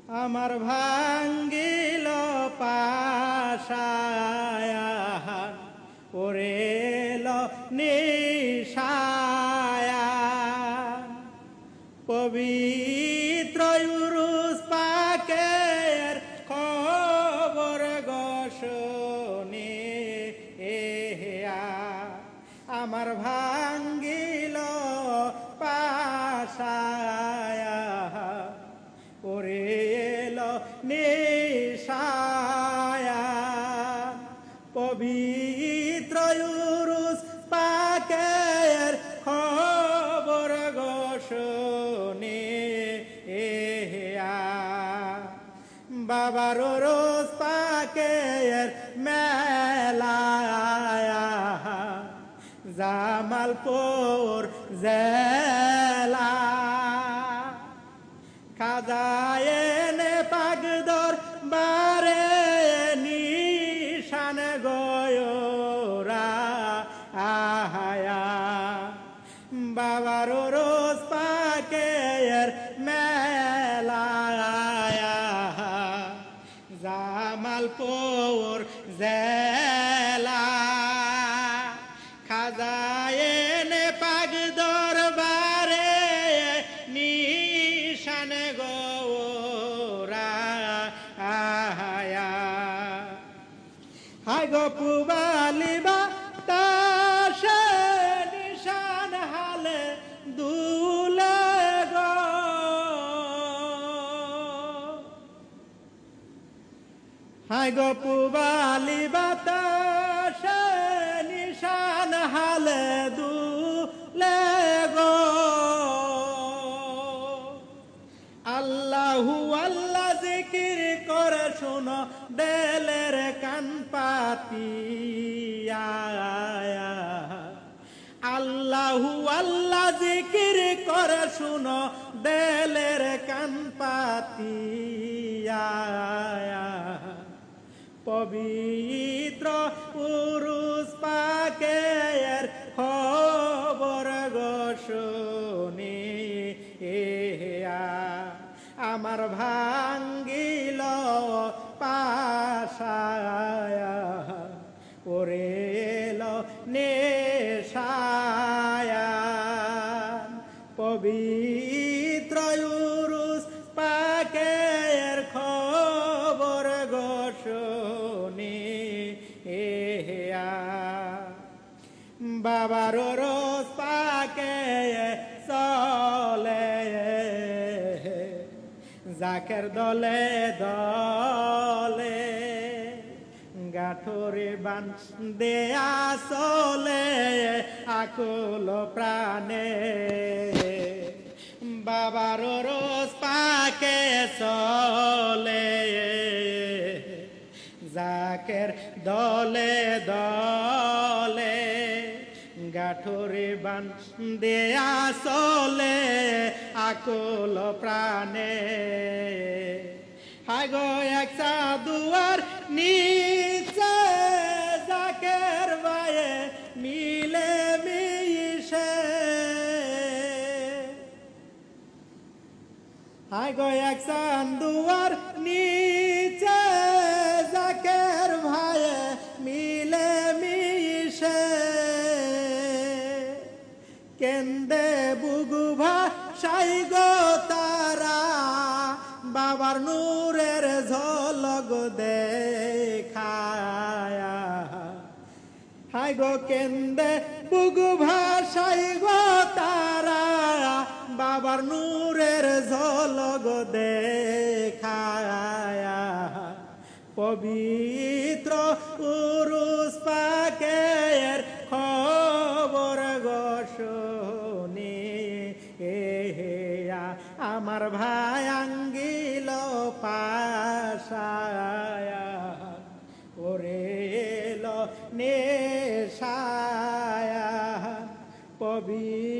আমার ভাঙ্গিল পাশায়ান ওরেল নিশায়ান পবিত্র উরুস পাকের খবর গশনে আমার ভাঙ্গিল পাশায়ান ওরেল নিশায়ান পবিত্র উরুস পাকের খবর গশনে বাবার উরুস পাকের মেলা জামালপুর জেলা খাজায়েনে পাগদর বারে নিশান গয়রা আহায়া বাবার রোজ পাকের মেলা জামালপুর জেলা খাজায়েনে পাগদর বারে নিশান গৌরা আহায়া হাই গো পুবালিবা তাসে নিশান হালে দুলে গো হাই গো পুবালিবা তাসে নিশান হালে দুলে গো আল্লাহু আল্লাহ জিকির করে শোনো দেলের কান পাতিয়া আল্লাহু আল্লাহ জিকির করে শোনো দেলের কান পাতিয়া পবিত্র উরুস পাকের খবর গশনে আমার ভাঙ্গিল পাশায়া ওরেল নেশায়া পবিত্র উরুস পাকের খবর গশনে বাবার রোজ পাকে চলে জাকের দলে দলে গাঠরে বান দেয়া চলে আকুল প্রাণে বাবার রোজ পাকে চলে জাকের দলে দলে গাঠরে বান দেয়া চলে আকুল প্রাণে হাই গো এক দুয়ার নিচে জাকের বায়ে মিলে মিশে হাই গো এক দুয়ার নিচে জাকের ভায়ে মিলে মিশে কেন্দে বুগু ভাষাই গো তারা বাবার নূরের ঝলক দেখায়া হাই গো কেন্দে বুগু ভাষাই গো তারা বাবার নূরের ঝলক দেখায়া পবিত্র উরুস পাকের খবর গশনে আমার ভাই আঙ্গিল পাশায়া ওরেল নেশায়া পবিত্র